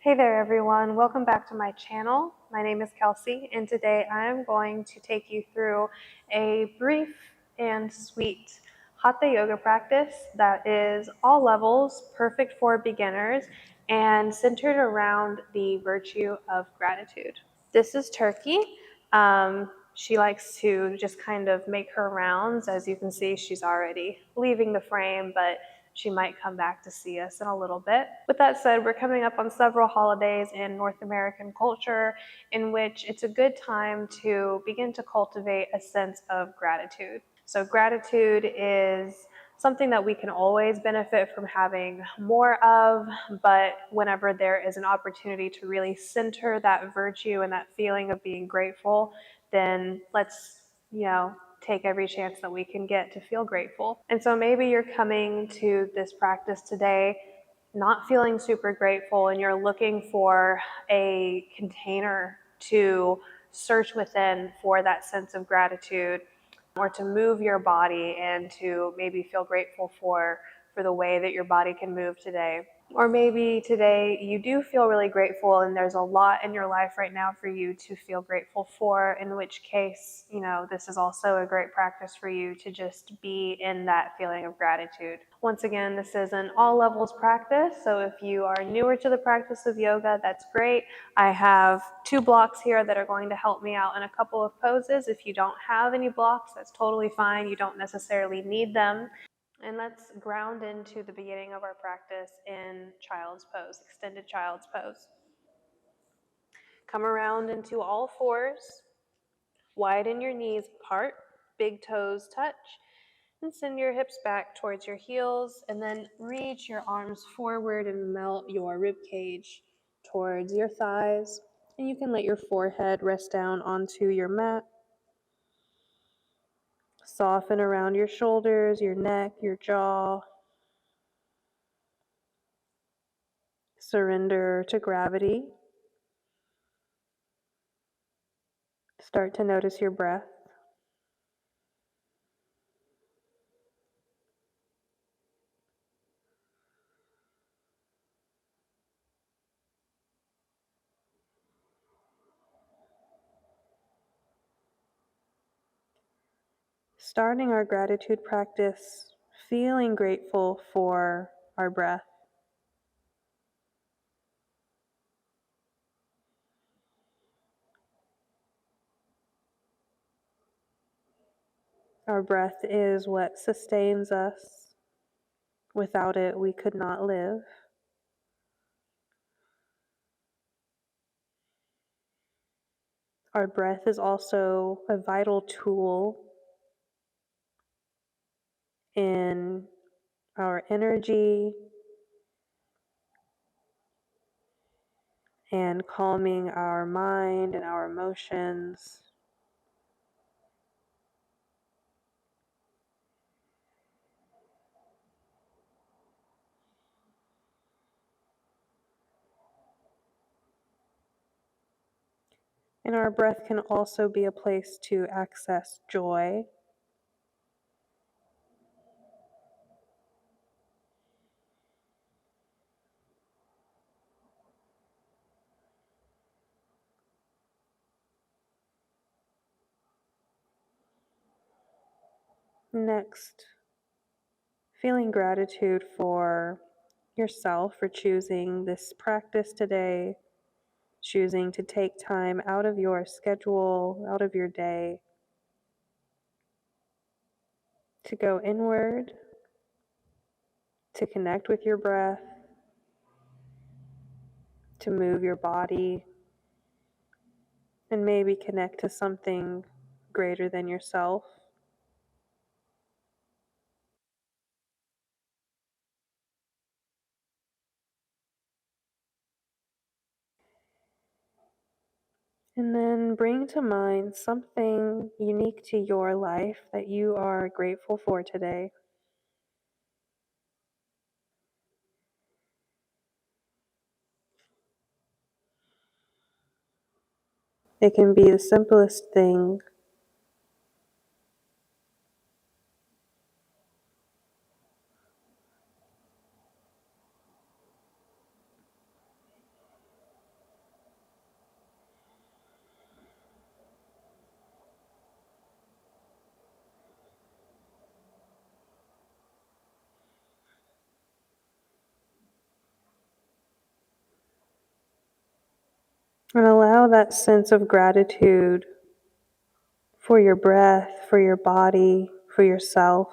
Hey there everyone, welcome back to my channel. My name is Kelsey and today I'm going to take you through a brief and sweet Hatha yoga practice that is all levels, perfect for beginners, and centered around the virtue of gratitude. This is Turkey. She likes to just kind of make her rounds. As you can see, she's already leaving the frame, but she might come back to see us in a little bit. With that said, we're coming up on several holidays in North American culture in which it's a good time to begin to cultivate a sense of gratitude. So gratitude is something that we can always benefit from having more of, but whenever there is an opportunity to really center that virtue and that feeling of being grateful, then let's, take every chance that we can get to feel grateful. And so maybe you're coming to this practice today not feeling super grateful and you're looking for a container to search within for that sense of gratitude, or to move your body and to maybe feel grateful for the way that your body can move today. Or maybe today you do feel really grateful and there's a lot in your life right now for you to feel grateful for, in which case, this is also a great practice for you to just be in that feeling of gratitude. Once again, this is an all levels practice, so if you are newer to the practice of yoga, that's great. I have 2 blocks here that are going to help me out in a couple of poses. If you don't have any blocks, that's totally fine. You don't necessarily need them. And let's ground into the beginning of our practice in child's pose, extended child's pose. Come around into all fours, widen your knees apart, big toes touch, and send your hips back towards your heels, and then reach your arms forward and melt your rib cage towards your thighs. And you can let your forehead rest down onto your mat. Soften around your shoulders, your neck, your jaw. Surrender to gravity. Start to notice your breath. Starting our gratitude practice, feeling grateful for our breath. Our breath is what sustains us. Without it, we could not live. Our breath is also a vital tool in our energy and calming our mind and our emotions. And our breath can also be a place to access joy. Next, feeling gratitude for yourself for choosing this practice today, choosing to take time out of your schedule, out of your day, to go inward, to connect with your breath, to move your body, and maybe connect to something greater than yourself. And then bring to mind something unique to your life that you are grateful for today. It can be the simplest thing. And allow that sense of gratitude for your breath, for your body, for yourself,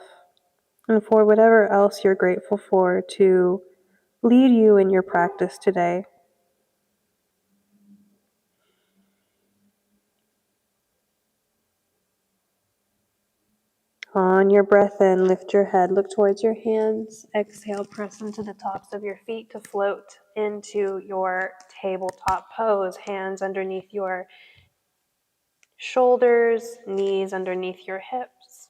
and for whatever else you're grateful for to lead you in your practice today. On your breath in, lift your head, look towards your hands. Exhale, press into the tops of your feet to float into your tabletop pose. Hands underneath your shoulders, knees underneath your hips.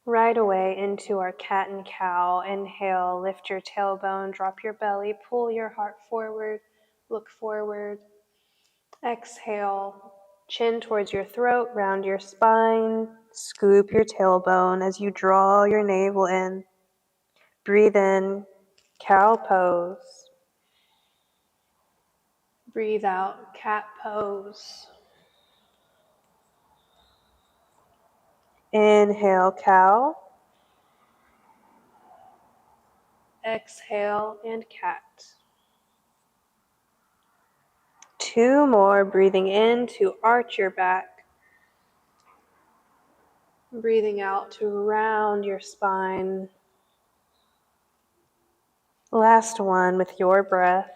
Right away into our cat and cow. Inhale, lift your tailbone, drop your belly, pull your heart forward, look forward. Exhale, chin towards your throat, round your spine, scoop your tailbone as you draw your navel in. Breathe in, cow pose. Breathe out, cat pose. Inhale, cow. Exhale, and cat. 2 more, breathing in to arch your back. Breathing out to round your spine. Last one with your breath.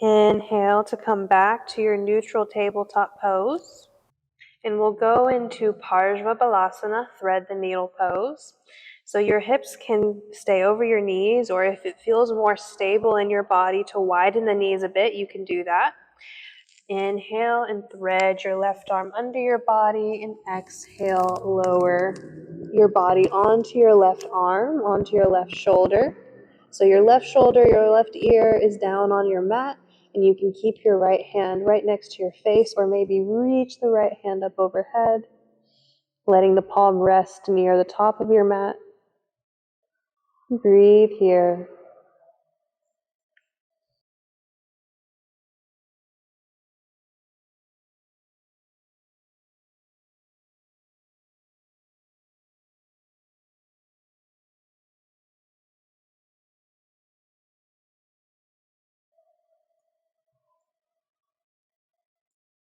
Inhale to come back to your neutral tabletop pose. And we'll go into Parshva Balasana, thread the needle pose. So your hips can stay over your knees, or if it feels more stable in your body to widen the knees a bit, you can do that. Inhale and thread your left arm under your body, and exhale, lower your body onto your left arm, onto your left shoulder. So your left shoulder, your left ear is down on your mat, and you can keep your right hand right next to your face, or maybe reach the right hand up overhead, letting the palm rest near the top of your mat. Breathe here.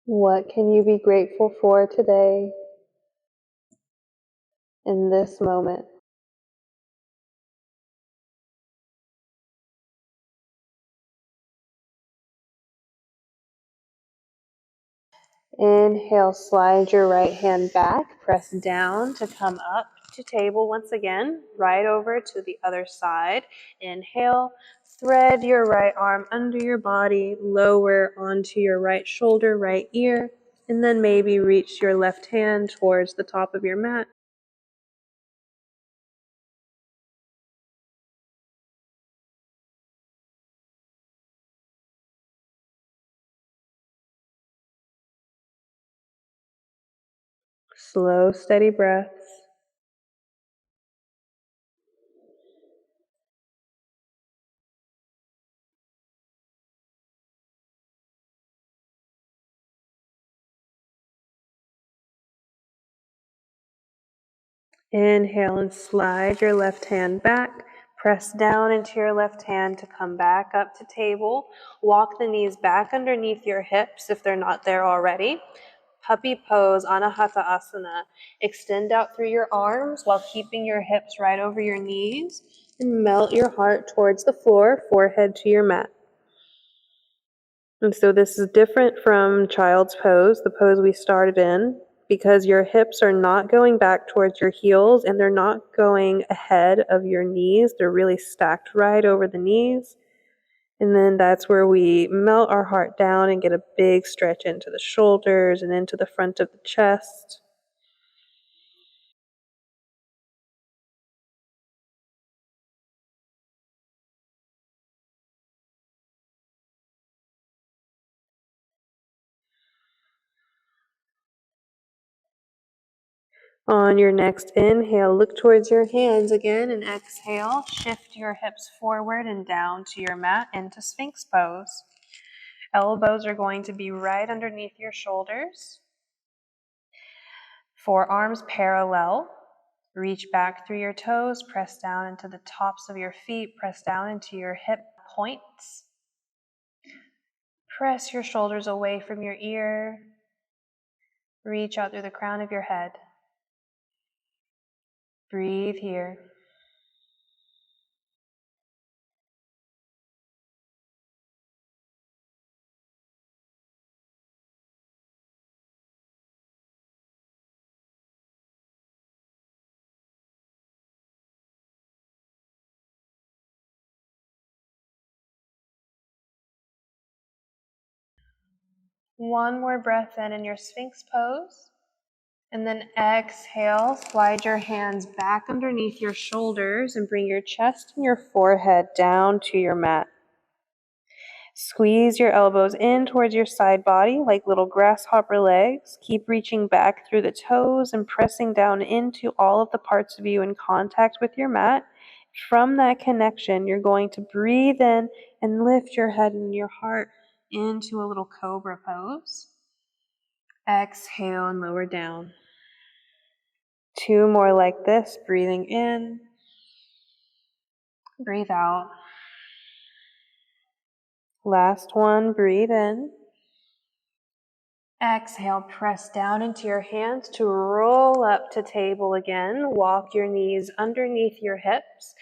What can you be grateful for today in this moment? Inhale, slide your right hand back, press down to come up to table once again, right over to the other side. Inhale, thread your right arm under your body, lower onto your right shoulder, right ear, and then maybe reach your left hand towards the top of your mat. Slow, steady breaths. Inhale and slide your left hand back. Press down into your left hand to come back up to table. Walk the knees back underneath your hips if they're not there already. Puppy pose, Hatha asana. Extend out through your arms while keeping your hips right over your knees, and melt your heart towards the floor, forehead to your mat. And so this is different from child's pose, the pose we started in, because your hips are not going back towards your heels and they're not going ahead of your knees. They're really stacked right over the knees. And then that's where we melt our heart down and get a big stretch into the shoulders and into the front of the chest. On your next inhale, look towards your hands again, and exhale, shift your hips forward and down to your mat into Sphinx pose. Elbows are going to be right underneath your shoulders. Forearms parallel. Reach back through your toes, press down into the tops of your feet, press down into your hip points. Press your shoulders away from your ear. Reach out through the crown of your head. Breathe here. One more breath in your Sphinx pose. And then exhale, slide your hands back underneath your shoulders and bring your chest and your forehead down to your mat. Squeeze your elbows in towards your side body like little grasshopper legs. Keep reaching back through the toes and pressing down into all of the parts of you in contact with your mat. From that connection, you're going to breathe in and lift your head and your heart into a little cobra pose. Exhale and lower down. 2 more like this, breathing in, breathe out. Last one, breathe in. Exhale, press down into your hands to roll up to table again. Walk your knees underneath your hips.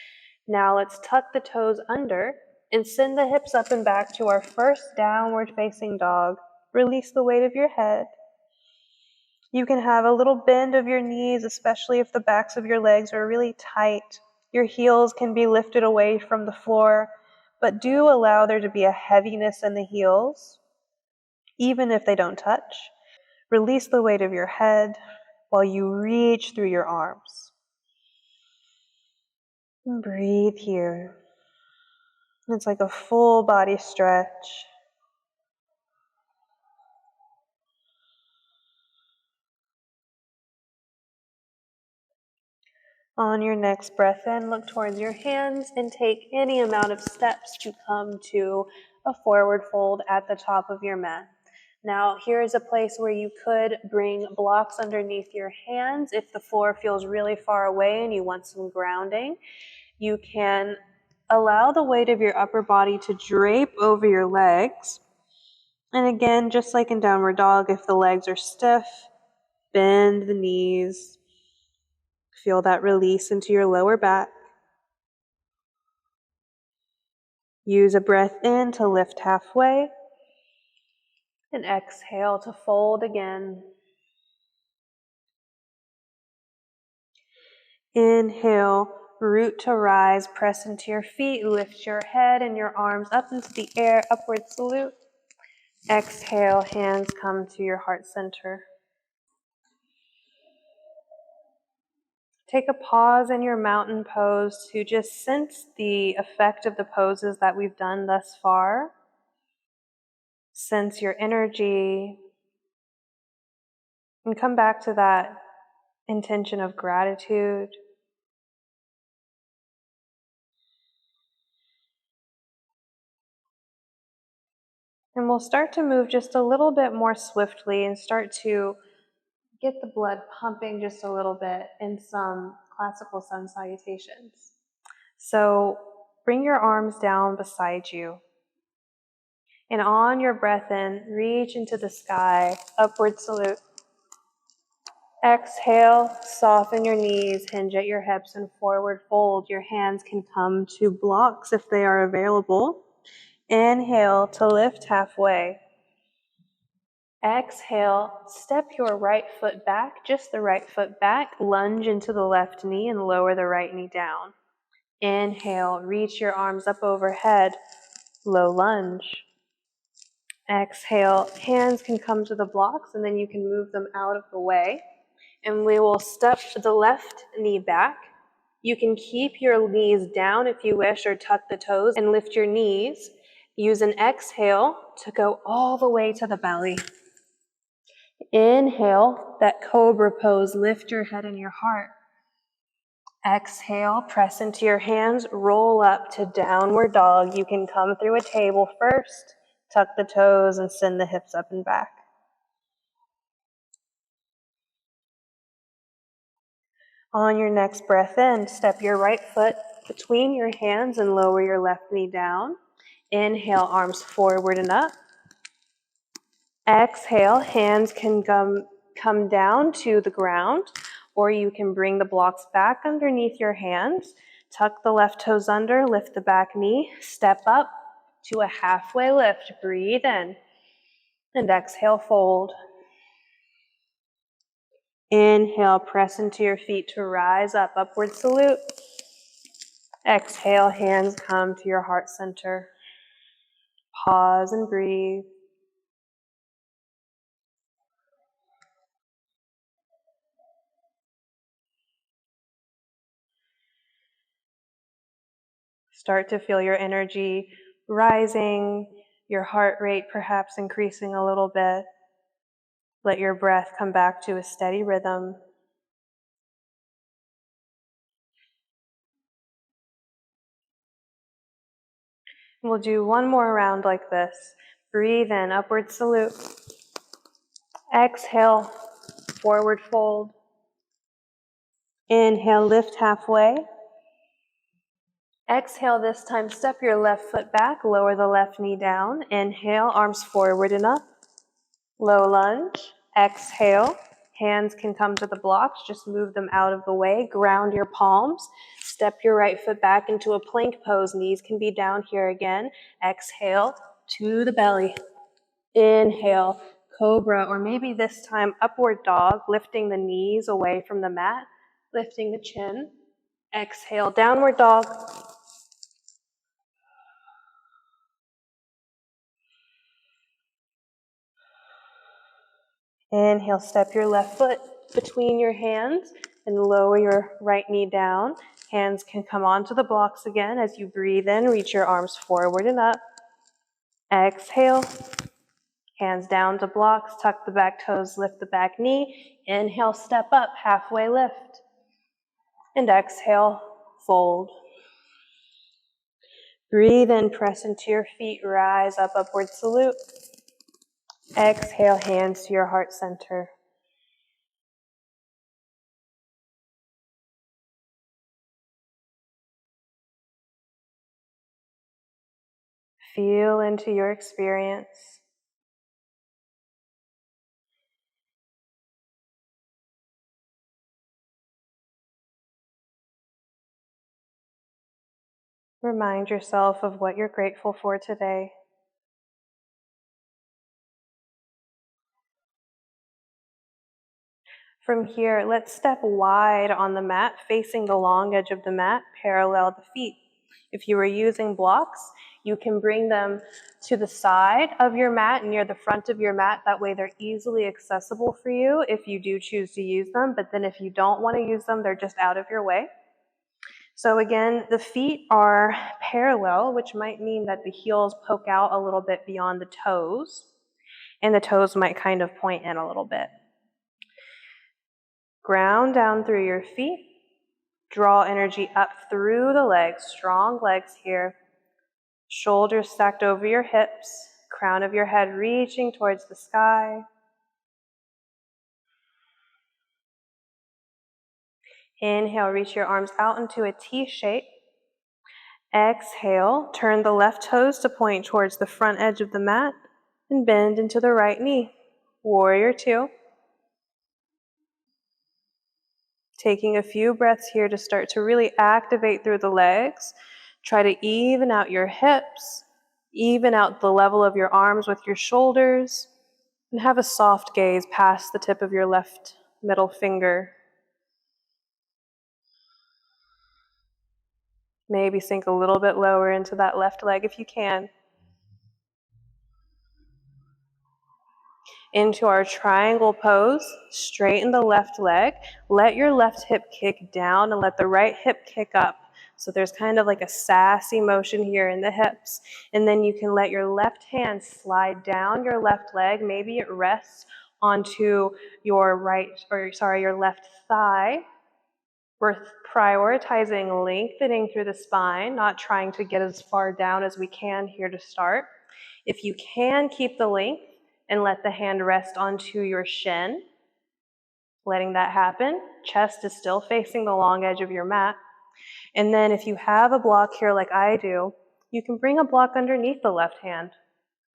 Now let's tuck the toes under and send the hips up and back to our first downward facing dog. Release the weight of your head. You can have a little bend of your knees, especially if the backs of your legs are really tight. Your heels can be lifted away from the floor, but do allow there to be a heaviness in the heels, even if they don't touch. Release the weight of your head while you reach through your arms. And breathe here. It's like a full body stretch. On your next breath in, look towards your hands and take any amount of steps to come to a forward fold at the top of your mat. Now, here is a place where you could bring blocks underneath your hands if the floor feels really far away and you want some grounding. You can allow the weight of your upper body to drape over your legs. And again, just like in downward dog, if the legs are stiff, bend the knees. Feel that release into your lower back. Use a breath in to lift halfway. And exhale to fold again. Inhale, root to rise, press into your feet, lift your head and your arms up into the air, upward salute. Exhale, hands come to your heart center. Take a pause in your mountain pose to just sense the effect of the poses that we've done thus far. Sense your energy and come back to that intention of gratitude. And we'll start to move just a little bit more swiftly and start to get the blood pumping just a little bit in some classical sun salutations. So bring your arms down beside you. And on your breath in, reach into the sky, upward salute. Exhale, soften your knees, hinge at your hips and forward fold. Your hands can come to blocks if they are available. Inhale to lift halfway. Exhale, step your right foot back, just the right foot back, lunge into the left knee and lower the right knee down. Inhale, reach your arms up overhead, low lunge. Exhale, hands can come to the blocks and then you can move them out of the way. And we will step the left knee back. You can keep your knees down if you wish or tuck the toes and lift your knees. Use an exhale to go all the way to the belly. Inhale, that cobra pose, lift your head and your heart. Exhale, press into your hands, roll up to downward dog. You can come through a table first, tuck the toes and send the hips up and back. On your next breath in, step your right foot between your hands and lower your left knee down. Inhale, arms forward and up. Exhale, hands can come down to the ground, or you can bring the blocks back underneath your hands. Tuck the left toes under, lift the back knee, step up to a halfway lift. Breathe in and exhale, fold. Inhale, press into your feet to rise up, upward salute. Exhale, hands come to your heart center. Pause and breathe. Start to feel your energy rising, your heart rate perhaps increasing a little bit. Let your breath come back to a steady rhythm. We'll do one more round like this. Breathe in, upward salute. Exhale, forward fold. Inhale, lift halfway. Exhale this time, step your left foot back, lower the left knee down. Inhale, arms forward and up. Low lunge. Exhale. Hands can come to the blocks, just move them out of the way. Ground your palms. Step your right foot back into a plank pose. Knees can be down here again. Exhale to the belly. Inhale, cobra, or maybe this time upward dog, lifting the knees away from the mat, lifting the chin. Exhale, downward dog. Inhale, step your left foot between your hands and lower your right knee down. Hands can come onto the blocks again as you breathe in. Reach your arms forward and up. Exhale. Hands down to blocks. Tuck the back toes, lift the back knee. Inhale, step up, halfway lift. And exhale, fold. Breathe in, press into your feet, rise up, upward salute. Exhale, hands to your heart center. Feel into your experience. Remind yourself of what you're grateful for today. From here, let's step wide on the mat, facing the long edge of the mat, parallel the feet. If you were using blocks, you can bring them to the side of your mat, near the front of your mat. That way they're easily accessible for you if you do choose to use them. But then if you don't want to use them, they're just out of your way. So again, the feet are parallel, which might mean that the heels poke out a little bit beyond the toes, and the toes might kind of point in a little bit. Ground down through your feet. Draw energy up through the legs, strong legs here. Shoulders stacked over your hips, crown of your head reaching towards the sky. Inhale, reach your arms out into a T shape. Exhale, turn the left toes to point towards the front edge of the mat and bend into the right knee. Warrior two. Taking a few breaths here to start to really activate through the legs. Try to even out your hips, even out the level of your arms with your shoulders, and have a soft gaze past the tip of your left middle finger. Maybe sink a little bit lower into that left leg if you can. Into our triangle pose, straighten the left leg. Let your left hip kick down and let the right hip kick up. So there's kind of like a sassy motion here in the hips. And then you can let your left hand slide down your left leg. Maybe it rests onto your your left thigh. We're prioritizing lengthening through the spine, not trying to get as far down as we can here to start. If you can, keep the length and let the hand rest onto your shin. Letting that happen, chest is still facing the long edge of your mat. And then if you have a block here like I do, you can bring a block underneath the left hand,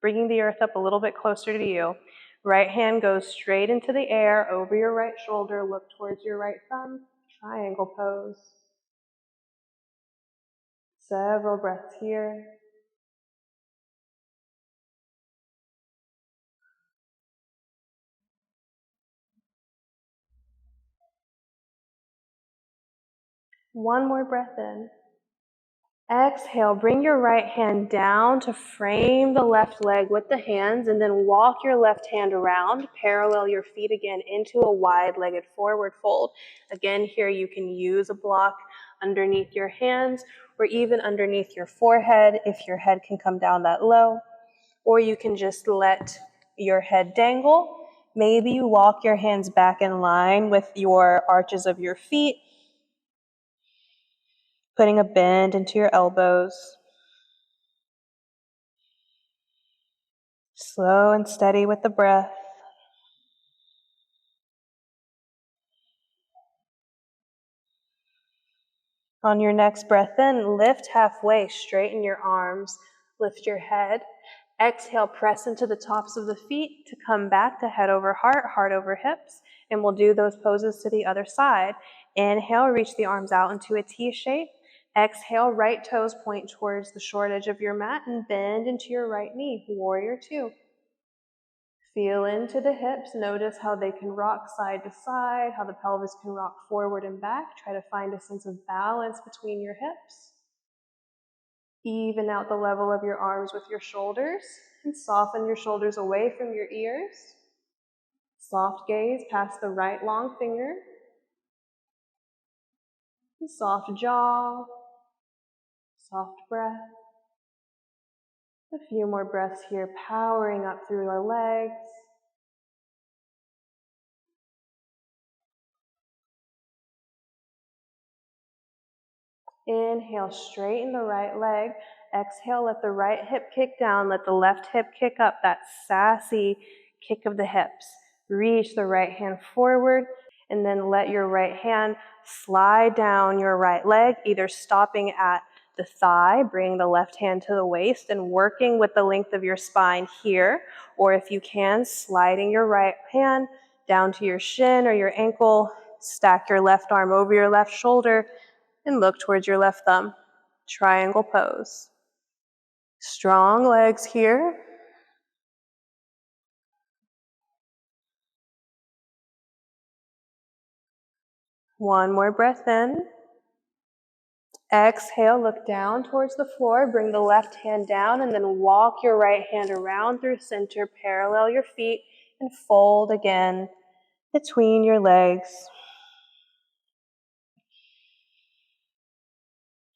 bringing the earth up a little bit closer to you. Right hand goes straight into the air over your right shoulder, look towards your right thumb, triangle pose. Several breaths here. One more breath in. Exhale, bring your right hand down to frame the left leg with the hands, and then walk your left hand around, parallel your feet again into a wide-legged forward fold. Again, here you can use a block underneath your hands or even underneath your forehead if your head can come down that low, or you can just let your head dangle. Maybe you walk your hands back in line with your arches of your feet, putting a bend into your elbows. Slow and steady with the breath. On your next breath in, lift halfway, straighten your arms, lift your head. Exhale, press into the tops of the feet to come back to head over heart, heart over hips, and we'll do those poses to the other side. Inhale, reach the arms out into a T shape. Exhale, right toes point towards the short edge of your mat and bend into your right knee, warrior two. Feel into the hips. Notice how they can rock side to side, how the pelvis can rock forward and back. Try to find a sense of balance between your hips. Even out the level of your arms with your shoulders, and soften your shoulders away from your ears. Soft gaze past the right long finger. And soft jaw. Soft breath. A few more breaths here, powering up through our legs. Inhale, straighten the right leg. Exhale, let the right hip kick down. Let the left hip kick up, that sassy kick of the hips. Reach the right hand forward, and then let your right hand slide down your right leg, either stopping at the thigh, bring the left hand to the waist, and working with the length of your spine here, or if you can, sliding your right hand down to your shin or your ankle, stack your left arm over your left shoulder, and look towards your left thumb. Triangle pose. Strong legs here. One more breath in. Exhale, look down towards the floor. Bring the left hand down and then walk your right hand around through center. Parallel your feet and fold again between your legs.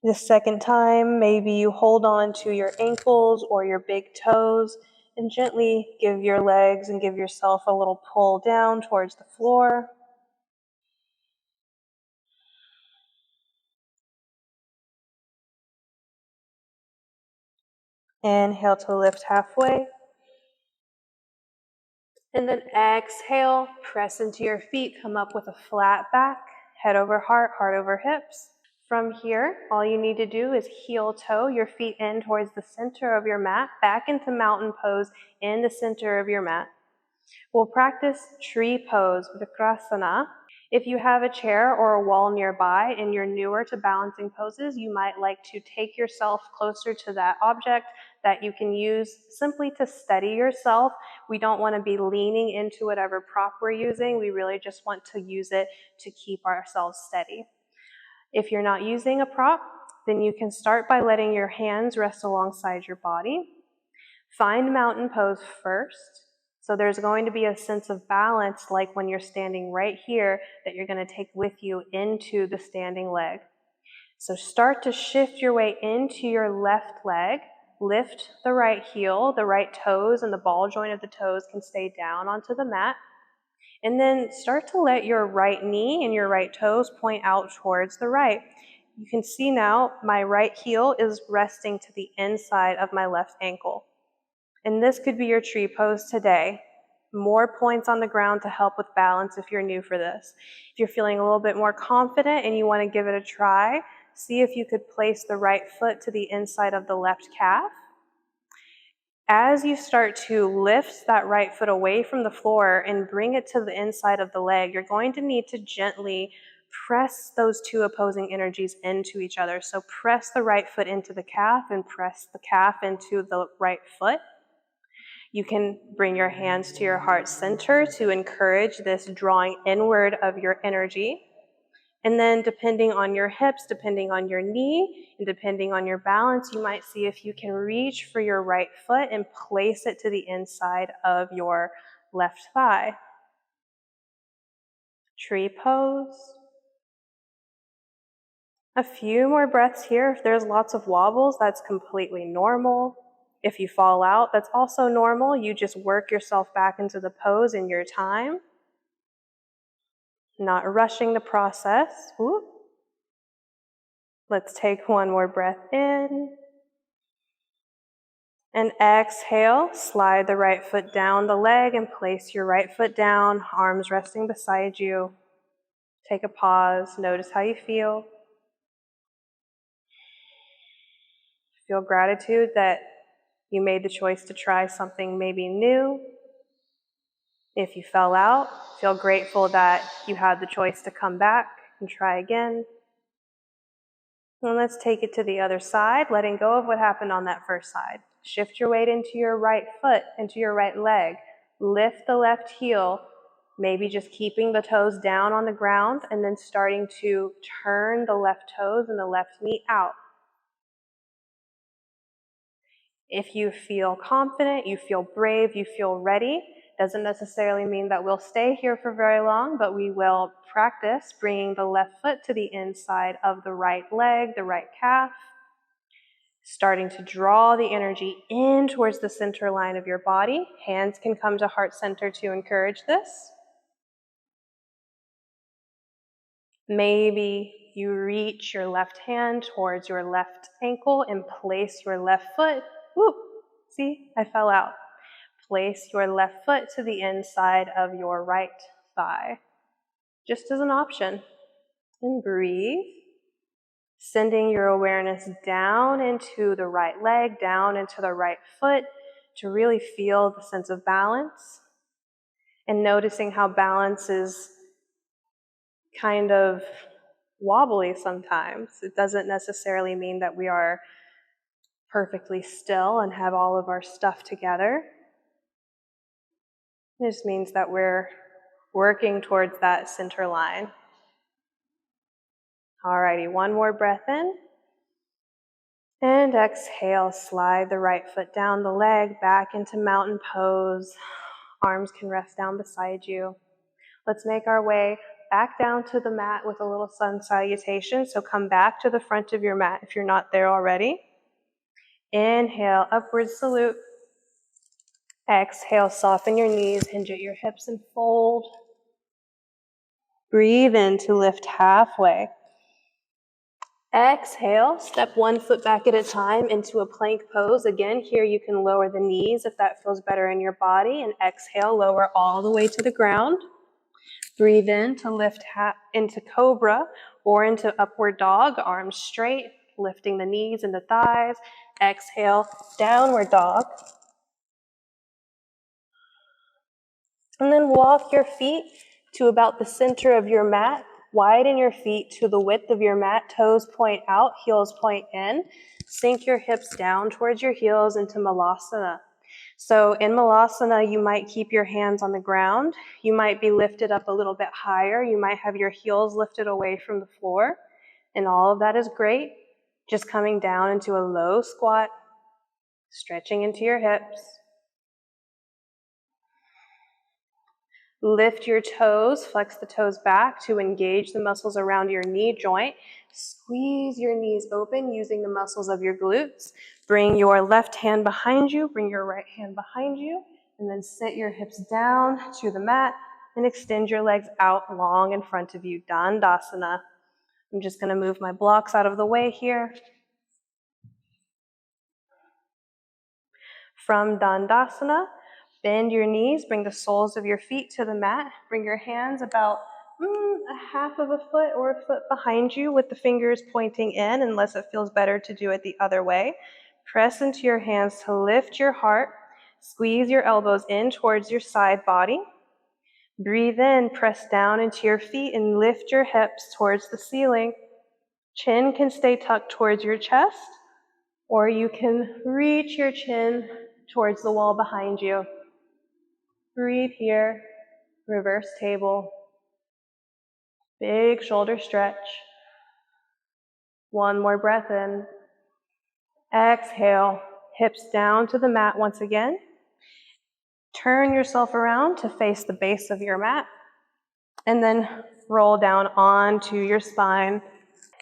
The second time, maybe you hold on to your ankles or your big toes and gently give your legs and give yourself a little pull down towards the floor. Inhale to lift halfway. And then exhale, press into your feet, come up with a flat back, head over heart, heart over hips. From here, all you need to do is heel toe your feet in towards the center of your mat, back into mountain pose in the center of your mat. We'll practice tree pose, Vikrasana. If you have a chair or a wall nearby and you're newer to balancing poses, you might like to take yourself closer to that object that you can use simply to steady yourself. We don't want to be leaning into whatever prop we're using. We really just want to use it to keep ourselves steady. If you're not using a prop, then you can start by letting your hands rest alongside your body. Find mountain pose first. So there's going to be a sense of balance, like when you're standing right here, that you're going to take with you into the standing leg. So start to shift your way into your left leg. Lift the right heel, the right toes and the ball joint of the toes can stay down onto the mat. And then start to let your right knee and your right toes point out towards the right. You can see now my right heel is resting to the inside of my left ankle. And this could be your tree pose today. more points on the ground to help with balance if you're new for this. If you're feeling a little bit more confident and you want to give it a try, see if you could place the right foot to the inside of the left calf. As you start to lift that right foot away from the floor and bring it to the inside of the leg, you're going to need to gently press those two opposing energies into each other. So press the right foot into the calf and press the calf into the right foot. You can bring your hands to your heart center to encourage this drawing inward of your energy. And then depending on your hips, depending on your knee, and depending on your balance, you might see if you can reach for your right foot and place it to the inside of your left thigh. Tree pose. A few more breaths here. If there's lots of wobbles, that's completely normal. If you fall out, that's also normal. You just work yourself back into the pose in your time. Not rushing the process. Whoop. Let's take one more breath in. And exhale, slide the right foot down the leg and place your right foot down, arms resting beside you. Take a pause, notice how you feel. Feel gratitude that you made the choice to try something maybe new. If you fell out, feel grateful that you had the choice to come back and try again. And let's take it to the other side, letting go of what happened on that first side. Shift your weight into your right foot, into your right leg. Lift the left heel, maybe just keeping the toes down on the ground and then starting to turn the left toes and the left knee out. If you feel confident, you feel brave, you feel ready, doesn't necessarily mean that we'll stay here for very long, but we will practice bringing the left foot to the inside of the right leg, the right calf, starting to draw the energy in towards the center line of your body. Hands can come to heart center to encourage this. Maybe you reach your left hand towards your left ankle and place your left foot. Whoop! See, I fell out. Place your left foot to the inside of your right thigh, just as an option. And breathe. Sending your awareness down into the right leg, down into the right foot to really feel the sense of balance. And noticing how balance is kind of wobbly sometimes. It doesn't necessarily mean that we are perfectly still and have all of our stuff together. It just means that we're working towards that center line. Alrighty, one more breath in. And exhale, slide the right foot down the leg, back into mountain pose. Arms can rest down beside you. Let's make our way back down to the mat with a little sun salutation. So come back to the front of your mat if you're not there already. Inhale, upward salute. Exhale, soften your knees, hinge at your hips and fold. Breathe in to lift halfway. Exhale, step one foot back at a time into a plank pose. Again, here you can lower the knees if that feels better in your body. And exhale, lower all the way to the ground. Breathe in to lift into cobra or into upward dog, arms straight, lifting the knees and the thighs. Exhale, downward dog. And then walk your feet to about the center of your mat. Widen your feet to the width of your mat. Toes point out, heels point in. Sink your hips down towards your heels into Malasana. So in Malasana, you might keep your hands on the ground. You might be lifted up a little bit higher. You might have your heels lifted away from the floor. And all of that is great. Just coming down into a low squat, stretching into your hips. Lift your toes, flex the toes back to engage the muscles around your knee joint. Squeeze your knees open using the muscles of your glutes. Bring your left hand behind you, bring your right hand behind you, and then sit your hips down to the mat and extend your legs out long in front of you, Dandasana. I'm just going to move my blocks out of the way here. From Dandasana, Bend your knees, bring the soles of your feet to the mat. Bring your hands about a half of a foot or a foot behind you with the fingers pointing in, unless it feels better to do it the other way. Press into your hands to lift your heart. Squeeze your elbows in towards your side body. Breathe in, press down into your feet and lift your hips towards the ceiling. Chin can stay tucked towards your chest, or you can reach your chin towards the wall behind you. Breathe here, reverse table. Big shoulder stretch. One more breath in. Exhale, hips down to the mat once again. Turn yourself around to face the base of your mat, and then roll down onto your spine.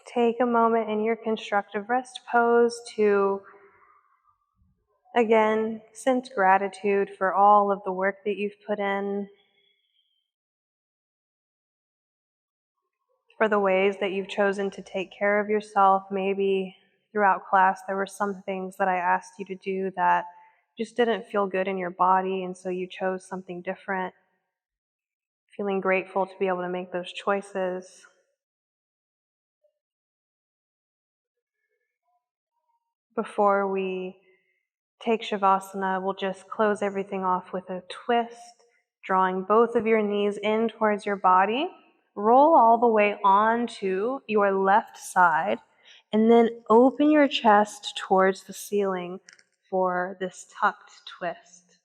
Take a moment in your constructive rest pose to, again, sense gratitude for all of the work that you've put in, for the ways that you've chosen to take care of yourself. Maybe throughout class there were some things that I asked you to do that just didn't feel good in your body, and so you chose something different. Feeling grateful to be able to make those choices. Before we take Shavasana, we'll just close everything off with a twist, drawing both of your knees in towards your body. Roll all the way onto your left side, and then open your chest towards the ceiling for this tucked twist.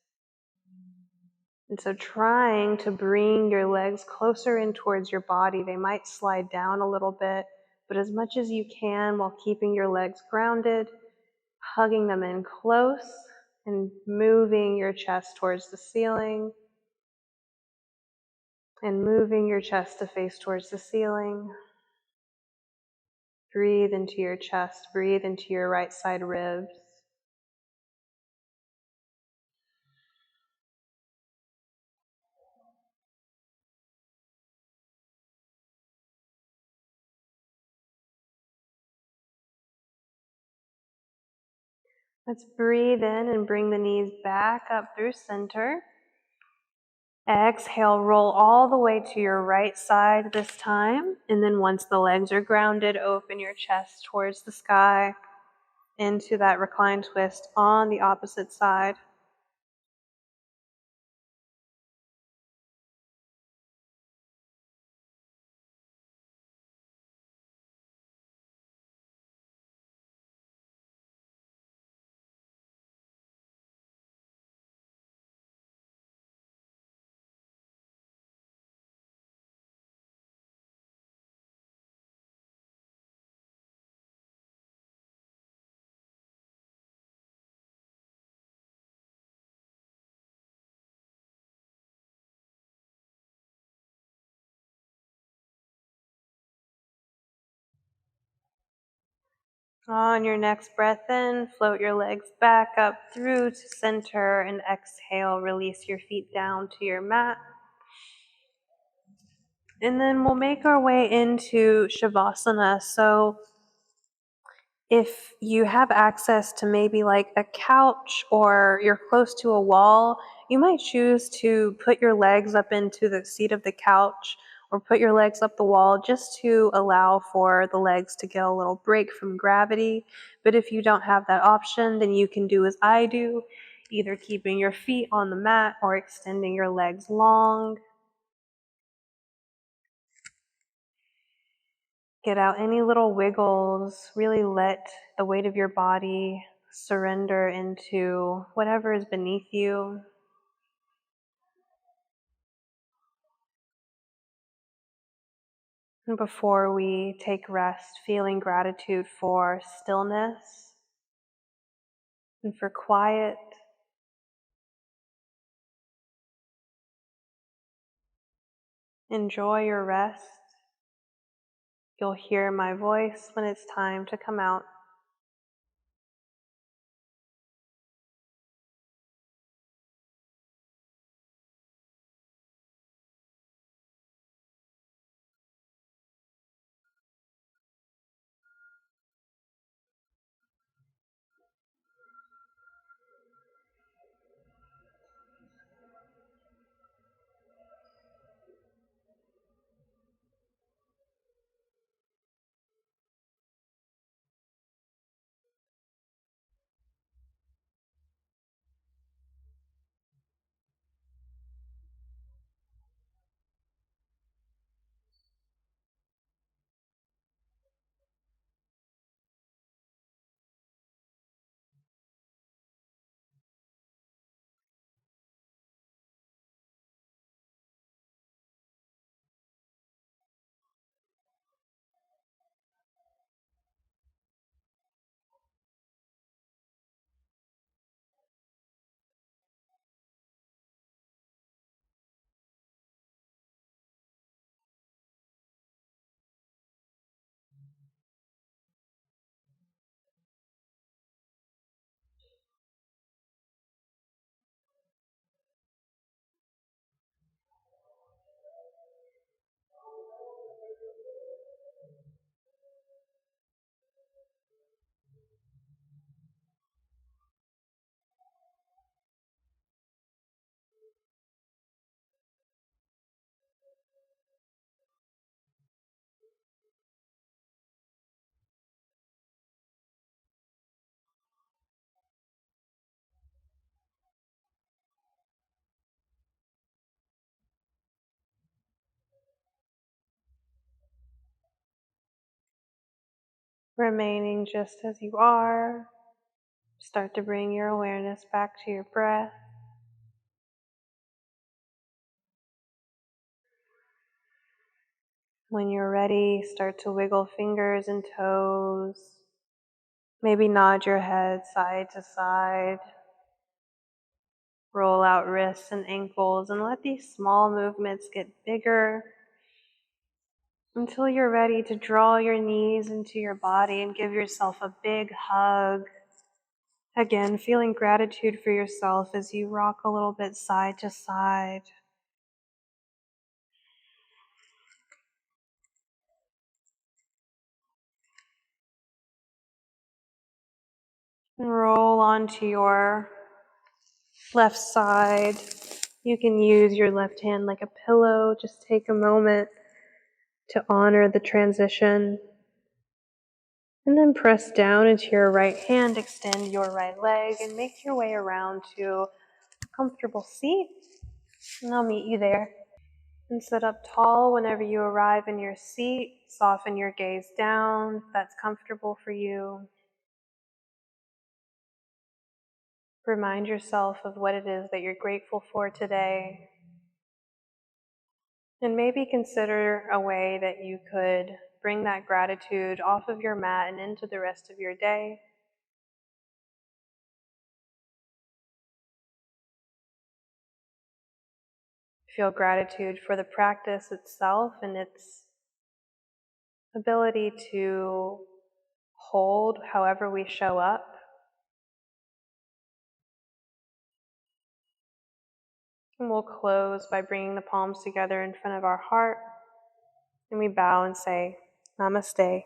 And so trying to bring your legs closer in towards your body. They might slide down a little bit, but as much as you can while keeping your legs grounded, hugging them in close and moving your chest towards the ceiling and moving your chest to face towards the ceiling. Breathe into your chest, breathe into your right side ribs. Let's breathe in and bring the knees back up through center. Exhale, roll all the way to your right side this time. And then once the legs are grounded, open your chest towards the sky into that reclined twist on the opposite side. On your next breath in, float your legs back up through to center, and exhale, release your feet down to your mat. And then we'll make our way into Shavasana. So if you have access to maybe like a couch or you're close to a wall, you might choose to put your legs up into the seat of the couch or put your legs up the wall just to allow for the legs to get a little break from gravity. But if you don't have that option, then you can do as I do, either keeping your feet on the mat or extending your legs long. Get out any little wiggles. Really let the weight of your body surrender into whatever is beneath you. And before we take rest, feeling gratitude for stillness and for quiet. Enjoy your rest. You'll hear my voice when it's time to come out. Remaining just as you are. Start to bring your awareness back to your breath. When you're ready, start to wiggle fingers and toes. Maybe nod your head side to side. Roll out wrists and ankles and let these small movements get bigger until you're ready to draw your knees into your body and give yourself a big hug. Again, feeling gratitude for yourself as you rock a little bit side to side. And roll onto your left side. You can use your left hand like a pillow. Just take a moment to honor the transition. And then press down into your right hand, extend your right leg, and make your way around to a comfortable seat. And I'll meet you there. And sit up tall whenever you arrive in your seat. Soften your gaze down if that's comfortable for you. Remind yourself of what it is that you're grateful for today. And maybe consider a way that you could bring that gratitude off of your mat and into the rest of your day. Feel gratitude for the practice itself and its ability to hold however we show up. And we'll close by bringing the palms together in front of our heart. And we bow and say, Namaste.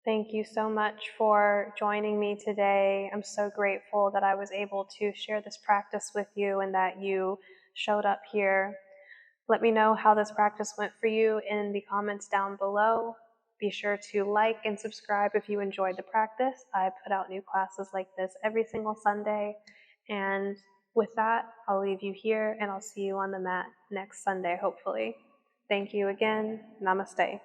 Thank you so much for joining me today. I'm so grateful that I was able to share this practice with you and that you showed up here. Let me know how this practice went for you in the comments down below. Be sure to like and subscribe if you enjoyed the practice. I put out new classes like this every single Sunday. And with that, I'll leave you here and I'll see you on the mat next Sunday, hopefully. Thank you again. Namaste.